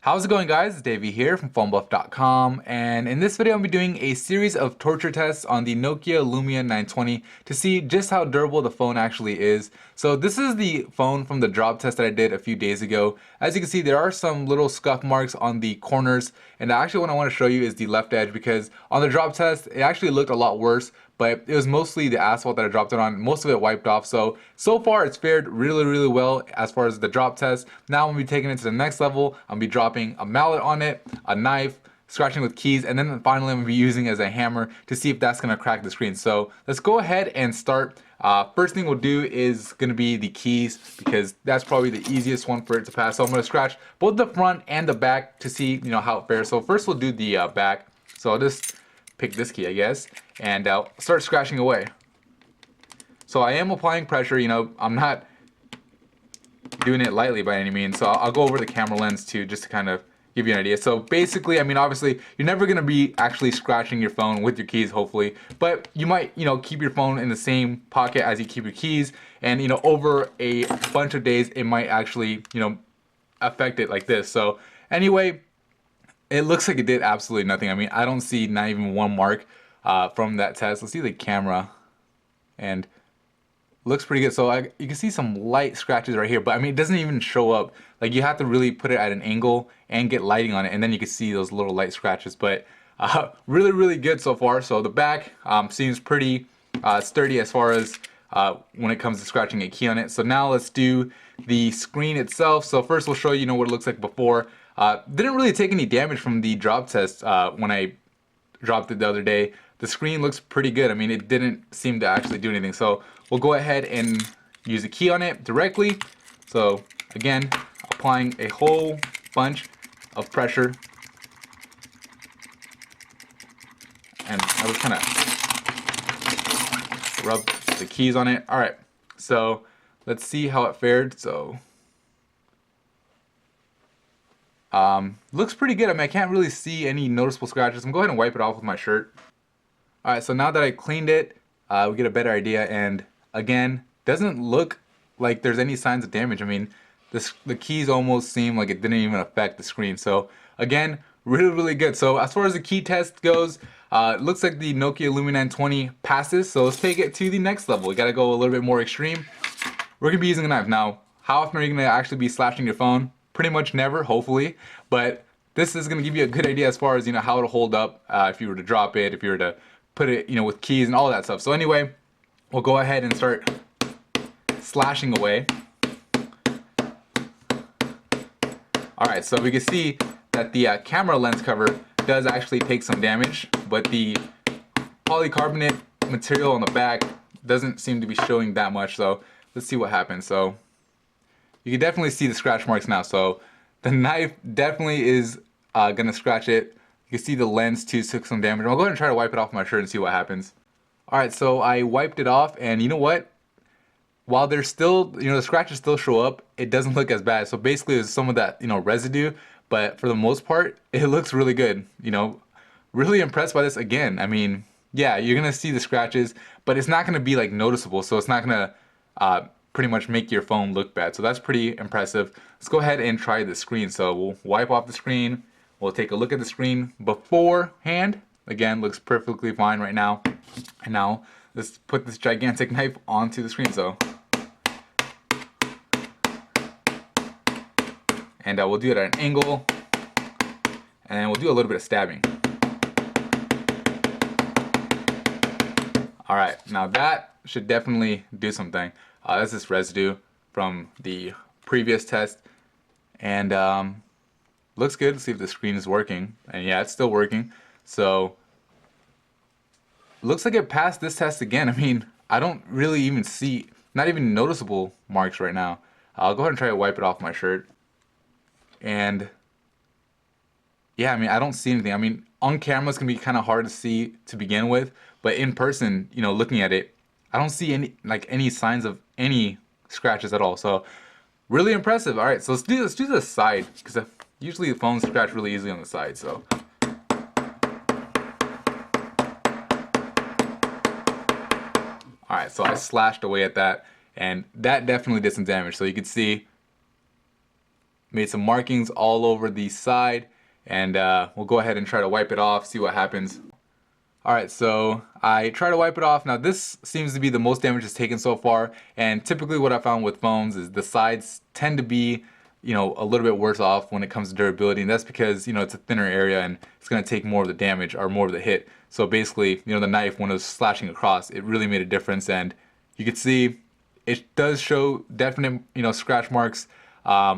How's it going, guys? It's Davey here from phonebuff.com, and in this video I'll be doing a series of torture tests on the Nokia Lumia 920 to see just how durable the phone actually is. So this is the phone from the drop test that I did a few days ago. As you can see, there are some little scuff marks on the corners, and actually what I want to show you is the left edge, because on the drop test it actually looked a lot worse, but it was mostly the asphalt that I dropped it on. Most of it wiped off. So far it's fared really well as far as the drop test. Now I'm gonna be taking it to the next level. I'm gonna be dropping a mallet on it, a knife, scratching with keys, and then finally I'm gonna be using it as a hammer to see if that's gonna crack the screen. So let's go ahead and start. First thing we'll do is gonna be the keys, because that's probably the easiest one for it to pass. So I'm gonna scratch both the front and the back to see how it fares. So first we'll do the back. So I'll just pick this key, I guess, and start scratching away. So I am applying pressure, I'm not doing it lightly by any means. So I'll go over the camera lens too, just to kind of give you an idea. So basically, obviously you're never gonna be actually scratching your phone with your keys, hopefully, but you might, keep your phone in the same pocket as you keep your keys, and over a bunch of days, it might actually, affect it like this. So anyway, it looks like it did absolutely nothing. I don't see not even one mark from that test. Let's see the camera, and looks pretty good. So you can see some light scratches right here, but it doesn't even show up. Like, you have to really put it at an angle and get lighting on it, and then you can see those little light scratches. But really good so far. So the back seems pretty sturdy as far as when it comes to scratching a key on it. So now let's do the screen itself. So first we'll show you what it looks like before. Didn't really take any damage from the drop test when I dropped it the other day. The screen looks pretty good. It didn't seem to actually do anything. So we'll go ahead and use a key on it directly. So again, applying a whole bunch of pressure. And I would kind of rub the keys on it. All right, so let's see how it fared. So looks pretty good. I can't really see any noticeable scratches. I'm going to go ahead and wipe it off with my shirt. All right, so now that I cleaned it, we get a better idea, and again, doesn't look like there's any signs of damage. The keys almost seem like it didn't even affect the screen. So again, really good. So as far as the key test goes, it looks like the Nokia Lumia 920 passes. So let's take it to the next level. We gotta go a little bit more extreme. We're gonna be using a knife. Now, how often are you gonna actually be slashing your phone? Pretty much never, hopefully. But this is gonna give you a good idea as far as how it'll hold up if you were to drop it, if you were to put it with keys and all that stuff. So anyway, we'll go ahead and start slashing away. Alright, so we can see that the camera lens cover does actually take some damage, but the polycarbonate material on the back doesn't seem to be showing that much. So let's see what happens. So you can definitely see the scratch marks now. So the knife definitely is gonna scratch it. You can see the lens too took some damage. I'll go ahead and try to wipe it off my shirt and see what happens. Alright, so I wiped it off, and you know what? While there's still, the scratches still show up, it doesn't look as bad. So basically there's some of that, residue, but for the most part, it looks really good. Really impressed by this again. Yeah, you're gonna see the scratches, but it's not gonna be like noticeable. So it's not gonna pretty much make your phone look bad. So that's pretty impressive. Let's go ahead and try the screen. So we'll wipe off the screen. We'll take a look at the screen beforehand. Again, looks perfectly fine right now. And now let's put this gigantic knife onto the screen. So, and we'll do it at an angle, and we'll do a little bit of stabbing. All right, now that should definitely do something. That's this residue from the previous test, and looks good. Let's see if the screen is working, and yeah, it's still working. So looks like it passed this test again. I don't really even see, not even noticeable marks right now. I'll go ahead and try to wipe it off my shirt. And yeah, I don't see anything. On camera it's gonna be kind of hard to see to begin with, but in person, looking at it, I don't see any signs of any scratches at all. So really impressive. All right, so let's do the side, because usually the phones scratch really easily on the side. So alright, so I slashed away at that, and that definitely did some damage. So you can see made some markings all over the side, and we'll go ahead and try to wipe it off, see what happens. Alright, so I try to wipe it off. Now this seems to be the most damage it's taken so far, and typically what I found with phones is the sides tend to be, you know, a little bit worse off when it comes to durability, and that's because, you know, it's a thinner area and it's going to take more of the damage or more of the hit. So basically, you know, the knife, when it was slashing across, it really made a difference, and you can see it does show definite, you know, scratch marks.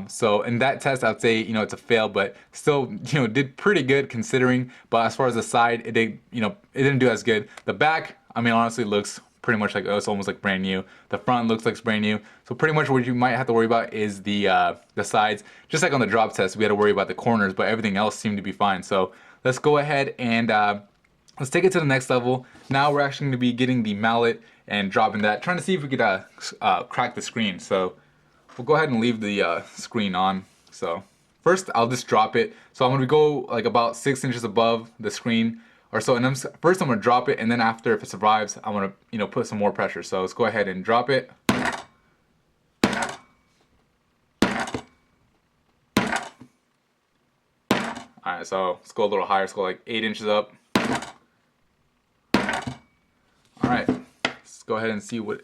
So in that test, I'd say, you know, it's a fail, but still, you know, did pretty good considering. But as far as the side, it did, you know, it didn't do as good. The back, I mean, honestly, looks pretty much like, oh, it's almost like brand new. The front looks like it's brand new. So pretty much what you might have to worry about is the sides. Just like on the drop test, we had to worry about the corners, but everything else seemed to be fine. So let's go ahead and let's take it to the next level. Now we're actually going to be getting the mallet and dropping that, trying to see if we could crack the screen. So we'll go ahead and leave the screen on. So first I'll just drop it. So I'm going to go like about 6 inches above the screen or so, and first I'm going to drop it, and then after, if it survives, I'm going to, you know, put some more pressure. So let's go ahead and drop it. Alright, so let's go a little higher. Let's go like 8 inches up. Alright, let's go ahead and see what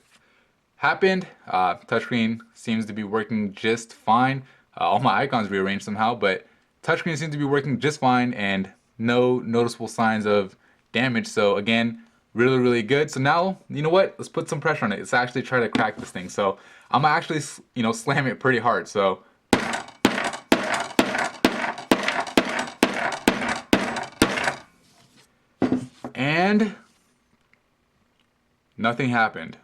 happened. Touchscreen seems to be working just fine. All my icons rearranged somehow, but touchscreen seems to be working just fine and no noticeable signs of damage. So again, really, really good. So now, you know what? Let's put some pressure on it. Let's actually try to crack this thing. So I'm gonna actually, you know, slam it pretty hard. So and nothing happened.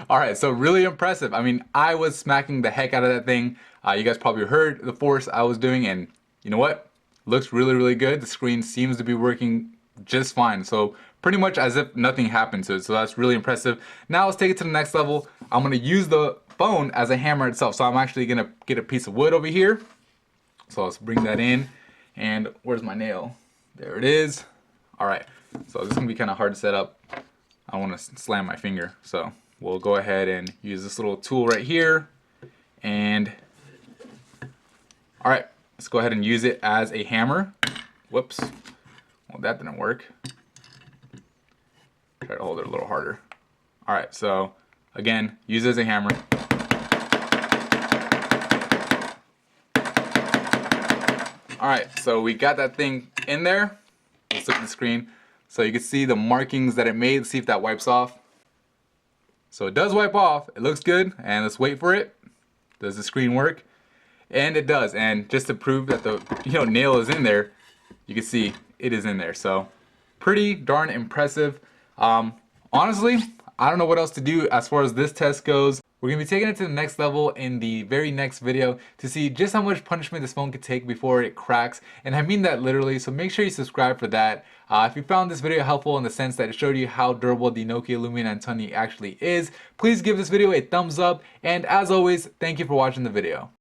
Alright, so really impressive. I mean, I was smacking the heck out of that thing. You guys probably heard the force I was doing, and you know what? Looks really, really good. The screen seems to be working just fine. So pretty much as if nothing happened to it. So that's really impressive. Now let's take it to the next level. I'm going to use the phone as a hammer itself. So I'm actually going to get a piece of wood over here. So let's bring that in. And where's my nail? There it is. Alright, so this is going to be kind of hard to set up. I want to slam my finger. So we'll go ahead and use this little tool right here. And alright, let's go ahead and use it as a hammer. Whoops. Well, that didn't work. Try to hold it a little harder. Alright, so again, use it as a hammer. Alright, so we got that thing in there. Let's look at the screen. So you can see the markings that it made. Let's see if that wipes off. So it does wipe off. It looks good. And let's wait for it. Does the screen work? And it does. And just to prove that the nail is in there, you can see it is in there. So pretty darn impressive. Honestly, I don't know what else to do as far as this test goes. We're going to be taking it to the next level in the very next video to see just how much punishment this phone could take before it cracks. And I mean that literally, so make sure you subscribe for that. If you found this video helpful in the sense that it showed you how durable the Nokia Lumia 920 actually is, please give this video a thumbs up. And as always, thank you for watching the video.